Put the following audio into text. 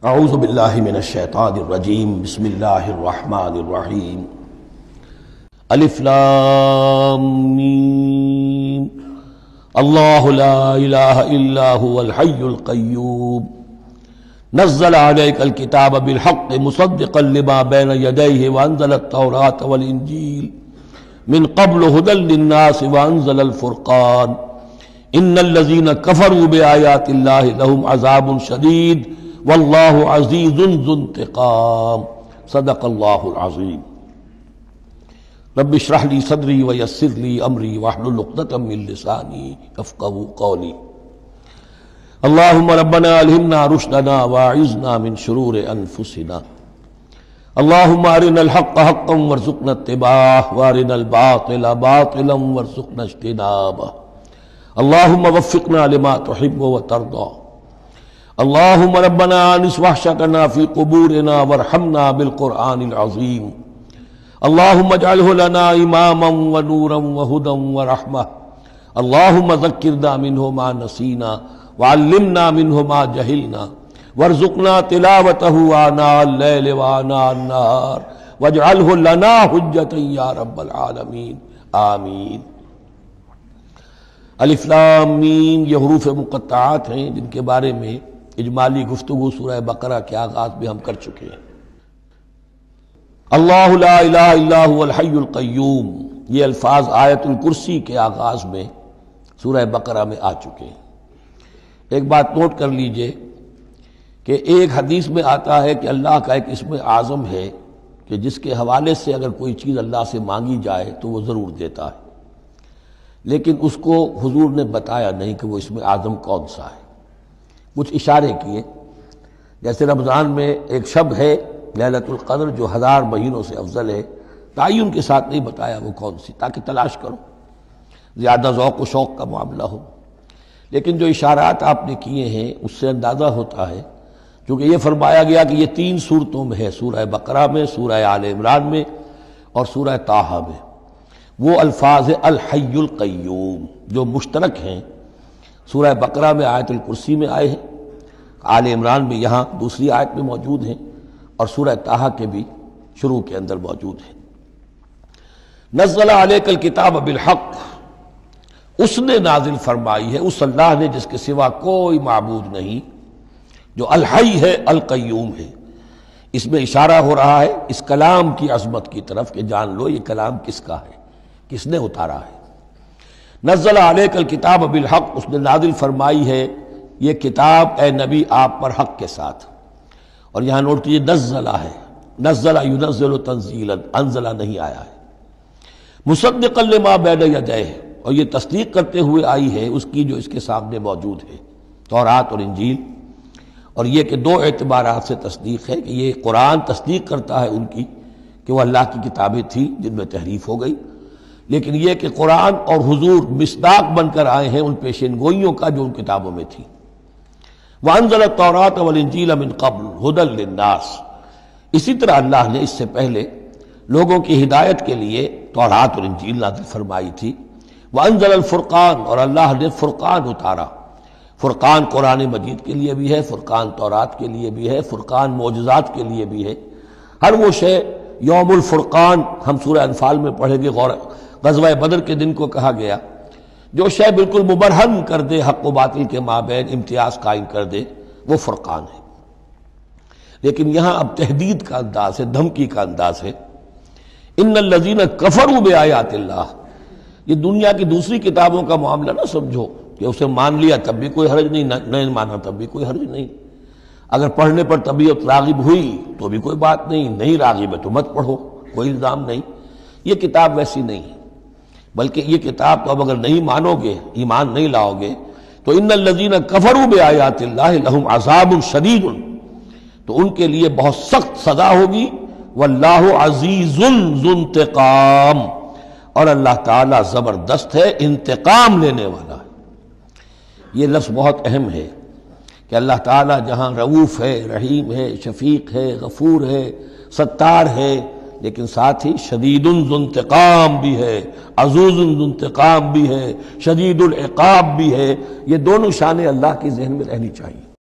اعوذ باللہ من الشیطان الرجیم بسم اللہ الرحمن الرحیم الف لام میم اللہ لا الہ الا هو الحی القیوم نزل علیک الکتاب بالحق مصدقا لما بین یدیہ وانزل التوراۃ والانجیل من قبل هدى للناس وانزل الفرقان ان الذین کفروا بآیات اللہ لهم عذاب شدید واللہ عزیز ذو انتقام صدق اللہ العظیم رب اشرح لی صدری ویسر لی امری واحلل عقدۃ من لسانی یفقہوا قولی اللہم ربنا الہمنا رشدنا واعذنا من شرور انفسنا اللہم ارنا الحق حقا وارزقنا اتباعہ وارنا الباطل باطلا وارزقنا اجتنابہ اللہم وفقنا لما تحب وترضى اللہم ربنا آنس وحشتنا فی قبورنا وارحمنا بالقرآن العظیم اللہم اجعلہ لنا اماما ونورا وہدا ورحمہ اللہم ذکرنا منہ ما نسینا وعلمنا منہ ما جہلنا وارزقنا تلاوتہ آناء اللیل وآناء النہار واجعلہ لنا حجتا یا رب العالمین آمین۔ الف لام میم یہ حروف مقطعات ہیں جن کے بارے میں اجمالی گفتگو سورہ بقرہ کے آغاز میں ہم کر چکے ہیں۔ اللہ لا الہ الا هو الحی القیوم یہ الفاظ آیت الکرسی کے آغاز میں سورہ بقرہ میں آ چکے ہیں۔ ایک بات نوٹ کر لیجئے کہ ایک حدیث میں آتا ہے کہ اللہ کا ایک اسم اعظم ہے کہ جس کے حوالے سے اگر کوئی چیز اللہ سے مانگی جائے تو وہ ضرور دیتا ہے، لیکن اس کو حضور نے بتایا نہیں کہ وہ اسم اعظم کون سا ہے۔ کچھ اشارے کیے، جیسے رمضان میں ایک شب ہے لیلۃ القدر جو 1000 مہینوں سے افضل ہے، تعین کے ساتھ نہیں بتایا وہ کون سی، تاکہ تلاش کرو، زیادہ ذوق و شوق کا معاملہ ہو۔ لیکن جو اشارات آپ نے کیے ہیں اس سے اندازہ ہوتا ہے، کیونکہ یہ فرمایا گیا کہ یہ 3 صورتوں میں ہے، سورہ بقرہ میں، سورہ آل عمران میں اور سورہ طٰہٰ میں، وہ الفاظ الحی القیوم جو مشترک ہیں، سورہ بقرہ میں آیت الکرسی میں آئے ہیں، آل عمران میں یہاں دوسری آیت میں موجود ہیں، اور سورہ طٰہٰ کے بھی شروع کے اندر موجود ہیں۔ نزل علیک الکتاب بالحق، اس نے نازل فرمائی ہے، اس اللہ نے جس کے سوا کوئی معبود نہیں، جو الحی ہے القیوم ہے۔ اس میں اشارہ ہو رہا ہے اس کلام کی عظمت کی طرف کہ جان لو یہ کلام کس کا ہے، کس نے اتارا ہے۔ نزل علیک الکتاب بالحق، اس نے نازل فرمائی ہے یہ کتاب اے نبی آپ پر حق کے ساتھ، اور یہاں نوٹ کیجیے نزلہ ہے، نزل ینزل تنزیلا، انزلہ نہیں آیا ہے۔ مصدقا لما بین یدیہ، اور یہ تصدیق کرتے ہوئے آئی ہے اس کی جو اس کے سامنے موجود ہے، تورات اور انجیل۔ اور یہ کہ 2 اعتبارات سے تصدیق ہے کہ یہ قرآن تصدیق کرتا ہے ان کی کہ وہ اللہ کی کتابیں تھیں جن میں تحریف ہو گئی، لیکن یہ کہ قرآن اور حضور مصداق بن کر آئے ہیں ان پیشین گوئیوں کا جو ان کتابوں میں تھی۔ وَأَنزَلَ التَّوْرَاةَ وَالْإِنْجِيلَ مِنْ قَبْلُ هُدًى لِلنَّاسِ، اسی طرح اللہ نے اس سے پہلے لوگوں کی ہدایت کے لیے تورات اور انجیل نازل فرمائی تھی۔ وَأَنزَلَ الْفُرْقَانَ، اور اللہ نے فرقان اتارا۔ فرقان قرآن مجید کے لیے بھی ہے، فرقان تورات کے لیے بھی ہے، فرقان معجزات کے لیے بھی ہے۔ ہر وہ شے یوم الفرقان ہم سورہ انفال میں پڑھیں گے، غزوہ بدر کے دن کو کہا گیا، جو شے بالکل مبرہن کر دے حق و باطل کے مابین امتیاز قائم کر دے وہ فرقان ہے۔ لیکن یہاں اب تہدید کا انداز ہے، دھمکی کا انداز ہے۔ ان الذین کفروا بآیات اللہ، یہ دنیا کی دوسری کتابوں کا معاملہ نہ سمجھو کہ اسے مان لیا تب بھی کوئی حرج نہیں، نہیں مانا تب بھی کوئی حرج نہیں، اگر پڑھنے پر طبیعت راغب ہوئی تو بھی کوئی بات نہیں، نہیں راغب ہے تو مت پڑھو، کوئی الزام نہیں۔ یہ کتاب ویسی نہیں ہے، بلکہ یہ کتاب تو اب اگر نہیں مانو گے، ایمان نہیں لاؤ گے تو ان الذین کفروا بآیات اللہ لہم عذاب شدید، تو ان کے لیے بہت سخت سزا ہوگی۔ واللہ عزیز ذو انتقام، اور اللہ تعالیٰ زبردست ہے، انتقام لینے والا ہے۔ یہ لفظ بہت اہم ہے کہ اللہ تعالیٰ جہاں رؤوف ہے، رحیم ہے، شفیق ہے، غفور ہے، ستار ہے، لیکن ساتھ ہی شدید ذو انتقام بھی ہے، عزوز ذو انتقام بھی ہے، شدید العقاب بھی ہے۔ یہ دونوں شانیں اللہ کی ذہن میں رہنی چاہیے۔